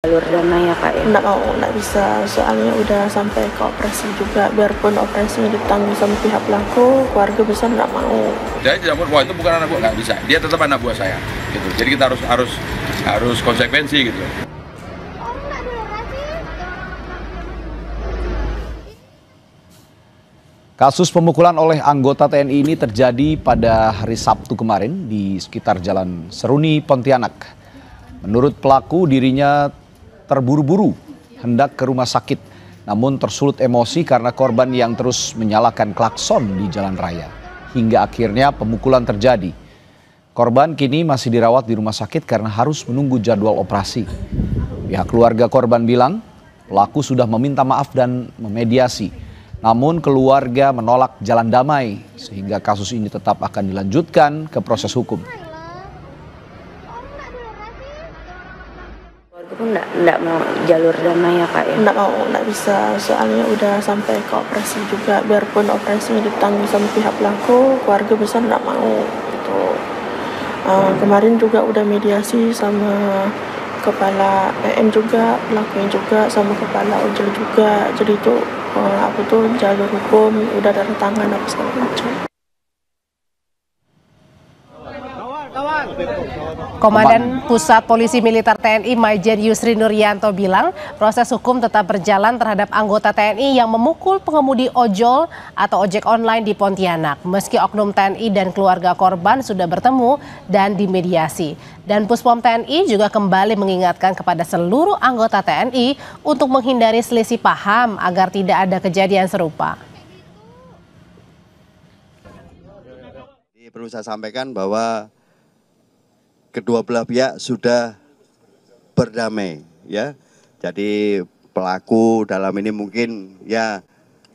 Jalur damai ya Kak ya? Nggak bisa, soalnya udah sampai ke operasi juga. Biarpun operasinya ditanggung sama pihak pelaku, keluarga besar nggak mau. Saya tidak mau, wah itu bukan anak buah, nggak bisa. Dia tetap anak buah saya, gitu. Jadi kita harus konsekuensi gitu. Kasus pemukulan oleh anggota TNI ini terjadi pada hari Sabtu kemarin di sekitar Jalan Seruni, Pontianak. Menurut pelaku, dirinya terburu-buru hendak ke rumah sakit, namun tersulut emosi karena korban yang terus menyalakan klakson di jalan raya. Hingga akhirnya pemukulan terjadi. Korban kini masih dirawat di rumah sakit karena harus menunggu jadwal operasi. Pihak keluarga korban bilang pelaku sudah meminta maaf dan memediasi. Namun keluarga menolak jalan damai sehingga kasus ini tetap akan dilanjutkan ke proses hukum. Keluarga pun nggak mau jalur damai ya Kak ya? Nggak bisa, soalnya udah sampai ke operasi juga. Biarpun operasinya ditanggung sama pihak pelaku, keluarga besar nggak mau. Gitu. Kemarin juga udah mediasi sama kepala PM juga, pelakunya juga, sama kepala ojol juga. Jadi itu jalur hukum, udah ada tangan apa segala macam. Komandan Pusat Polisi Militer TNI Maijen Yusri Nuryanto bilang proses hukum tetap berjalan terhadap anggota TNI yang memukul pengemudi ojol atau ojek online di Pontianak. Meski oknum TNI dan keluarga korban sudah bertemu dan dimediasi. Dan Puspom TNI juga kembali mengingatkan kepada seluruh anggota TNI untuk menghindari selisih paham agar tidak ada kejadian serupa. Perlu saya sampaikan bahwa kedua belah pihak sudah berdamai, ya. Jadi pelaku dalam ini mungkin ya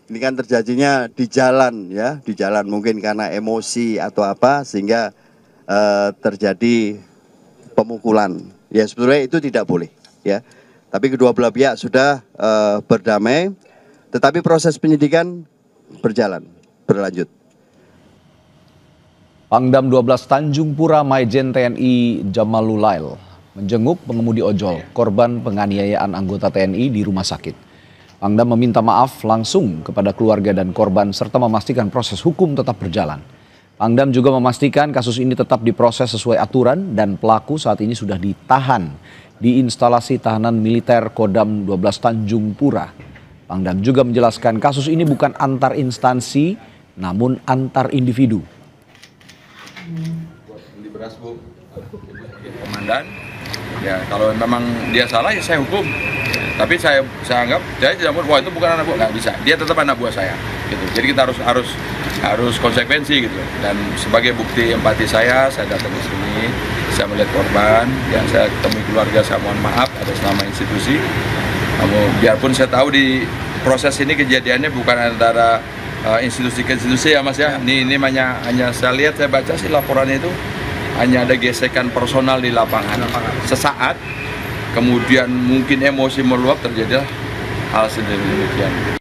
ini kan terjadinya di jalan, ya, di jalan mungkin karena emosi atau apa sehingga terjadi pemukulan. Ya sebetulnya itu tidak boleh, ya. Tapi kedua belah pihak sudah berdamai, tetapi proses penyidikan berlanjut. Pangdam 12 Tanjung Pura Maijen TNI Jamalulail menjenguk pengemudi ojol, korban penganiayaan anggota TNI di rumah sakit. Pangdam meminta maaf langsung kepada keluarga dan korban serta memastikan proses hukum tetap berjalan. Pangdam juga memastikan kasus ini tetap diproses sesuai aturan dan pelaku saat ini sudah ditahan di instalasi tahanan militer Kodam 12 Tanjung Pura. Pangdam juga menjelaskan kasus ini bukan antar instansi namun antar individu. Beli beras Bu, komandan. Ya kalau memang dia salah ya saya hukum. Tapi saya anggap saya tidak mau, wah itu bukan anak buah, nggak bisa. Dia tetap anak buah saya, gitu. Jadi kita harus konsekuensi gitu. Dan sebagai bukti empati saya datang di sini, saya melihat korban, ya saya ketemu keluarga, saya mohon maaf atas nama institusi. Namun biarpun saya tahu di proses ini kejadiannya bukan antara institusi ke institusi ya Mas ya. Ini hanya saya lihat, saya baca sih laporannya itu hanya ada gesekan personal di lapangan. Sesaat kemudian mungkin emosi meluap terjadilah hal sedemikian.